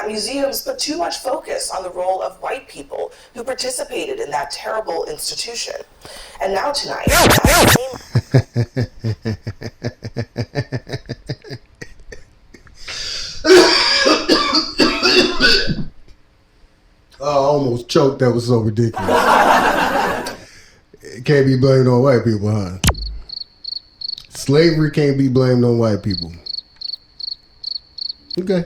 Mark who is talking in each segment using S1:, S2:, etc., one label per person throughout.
S1: museums put too much focus on the role of white people who participated in that terrible institution. And now tonight,
S2: I almost choked. That was so ridiculous. It can't be blamed on white people, huh? Slavery can't be blamed on white people. Okay.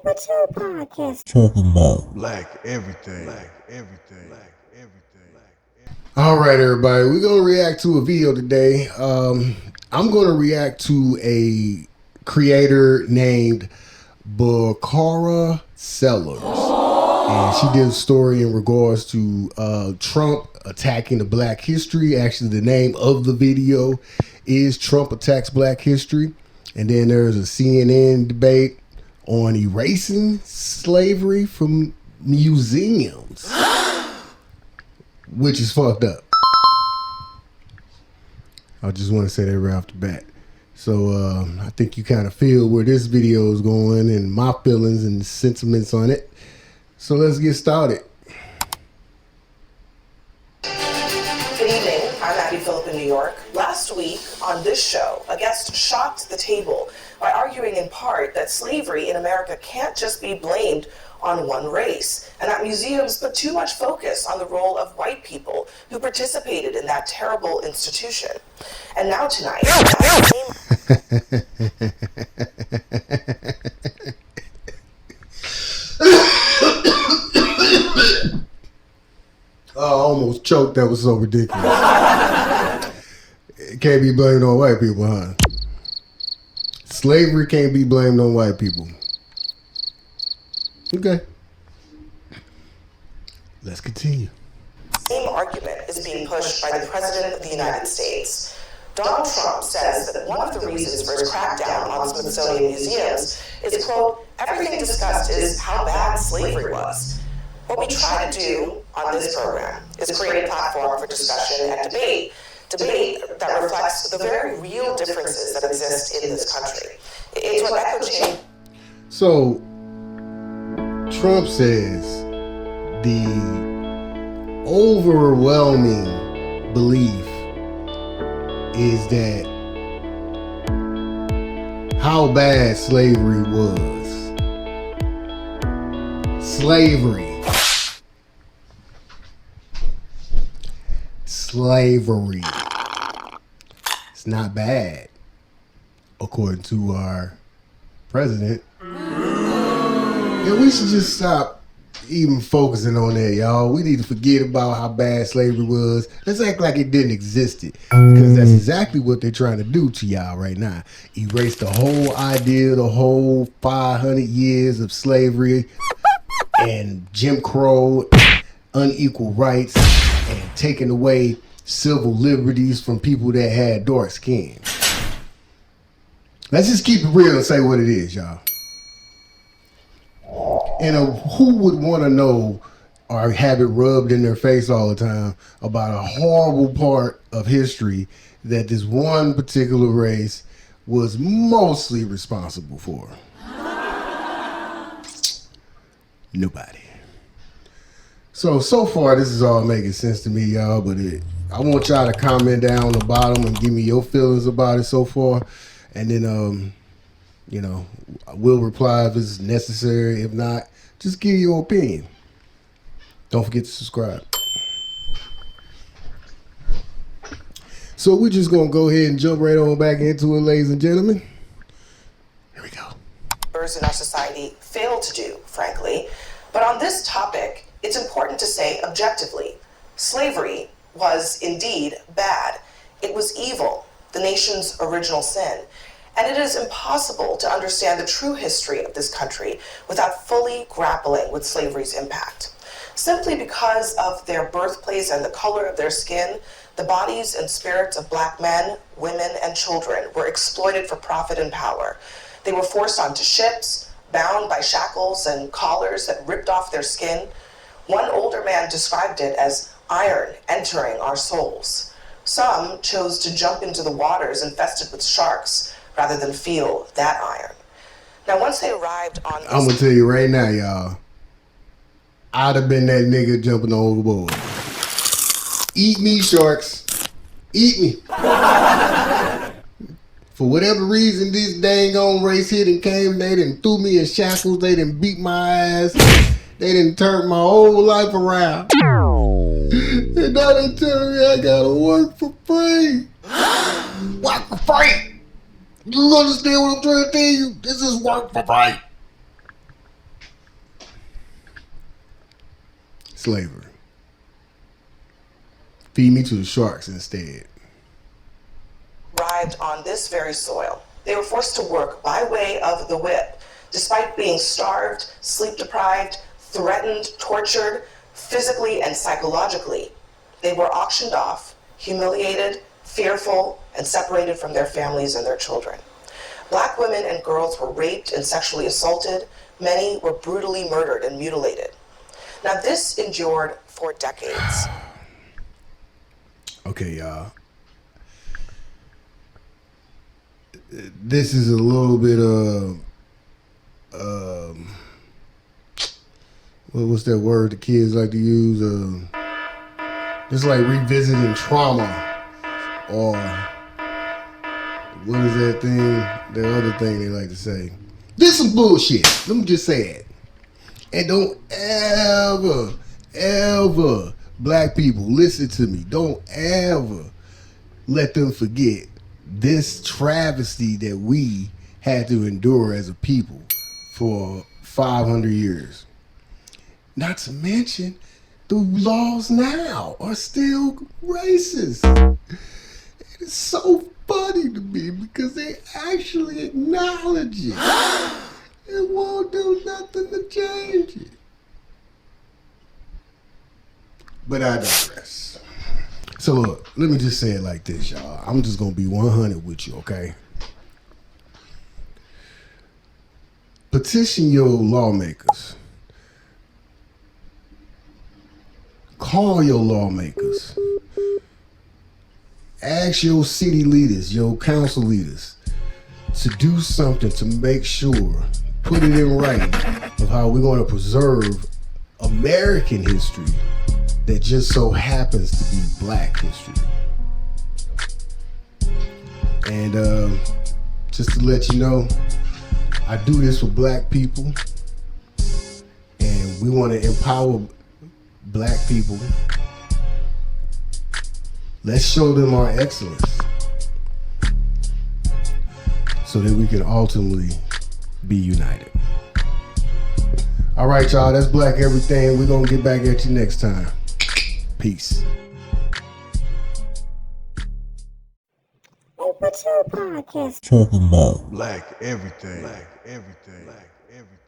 S3: What's your podcast
S2: talking about? Black everything. Black everything. Black everything. All right, everybody. We're going to react to a video today. I'm going to react to a creator named Bakara Sellers. And she did a story in regards to Trump attacking the Black history. Actually, the name of the video is Trump Attacks Black History. And then there's a CNN debate on erasing slavery from museums, which is fucked up. I just want to say that right off the bat. So I think you kind of feel where this video is going and my feelings and sentiments on it. So let's get started.
S1: good evening. I'm Abby Phillip in New York. Last week on this show, a guest shocked the table by arguing in part that slavery in America can't just be blamed on one race, and that museums put too much focus on the role of white people who participated in that terrible institution. And now tonight,
S2: I almost choked. That was so ridiculous. It can't be blamed on white people, huh? Slavery can't be blamed on white people. Okay. Let's continue.
S1: same argument is being pushed by the President of the United States. Donald Trump says that one of the reasons for his crackdown on Smithsonian museums is, quote, everything discussed is how bad slavery was. What we try to do on this program is create a platform for discussion and debate that reflects the very real differences that exist in this country. It's what echo chamber.
S2: So, Trump says the overwhelming belief is that how bad slavery was. Slavery. It's not bad, according to our president. And we should just stop even focusing on that, y'all. We need to forget about how bad slavery was. Let's act like it didn't exist. Because that's exactly what they're trying to do to y'all right now. Erase the whole idea, the whole 500 years of slavery and Jim Crow, unequal rights, and taking away civil liberties from people that had dark skin. Let's just keep it real and say what it is, y'all. And who would want to know or have it rubbed in their face all the time about a horrible part of history that this one particular race was mostly responsible for? Nobody. So far this is all making sense to me, y'all, but I want y'all to comment down on the bottom and give me your feelings about it so far. And then, you know, I will reply if it's necessary. If not, just give your opinion. Don't forget to subscribe. So we're just going to go ahead and jump right on back into it, ladies and gentlemen. Here we go.
S1: In our society fail to do, frankly. But on this topic, it's important to say objectively, slavery was indeed bad. It was evil, the nation's original sin. And it is impossible to understand the true history of this country without fully grappling with slavery's impact. Simply because of their birthplace and the color of their skin, the bodies and spirits of black men, women, and children were exploited for profit and power. They were forced onto ships, bound by shackles and collars that ripped off their skin. One older man described it as iron entering our souls. Some chose to jump into the waters infested with sharks rather than feel that iron. Now, once they arrived on
S2: I'm gonna tell you right now, y'all. I'd have been that nigga jumping overboard. Eat me, sharks. Eat me. For whatever reason, this dang on race hit and came, they done threw me in shackles, they done beat my ass, they done turned my whole life around. And now they telling me I gotta work for free. Work for free. You understand what I'm trying to tell you? This is work for free. Slavery. Feed me to the sharks instead.
S1: arrived on this very soil. They were forced to work by way of the whip, despite being starved, sleep deprived, threatened, tortured, physically and psychologically. They were auctioned off, humiliated, fearful, and separated from their families and their children. Black women and girls were raped and sexually assaulted. Many were brutally murdered and mutilated. Now, this endured for decades.
S2: Okay, y'all. This is a little bit of, what's that word the kids like to use? Just like revisiting trauma, or what is that thing? The other thing they like to say. This is bullshit. Let me just say it. And don't ever, black people, listen to me. Don't ever let them forget this travesty that we had to endure as a people for 500 years. Not to mention, the laws now are still racist. It's so funny to me because they actually acknowledge it. It won't do nothing to change it. But I digress. So look, let me just say it like this, y'all. I'm just gonna be 100 with you, okay? Petition your lawmakers. Call your lawmakers. Ask your city leaders, your council leaders, to do something to make sure, put it in writing, of how we're going to preserve American history that just so happens to be black history. And just to let you know, I do this for black people, and we want to empower black people. Let's show them our excellence so that we can ultimately be united. All right, y'all, that's Black Everything. We're going to get back at you next time. Peace.
S3: Hey, what's your podcast?
S2: Talking about Black Everything. Black Everything. Black Everything.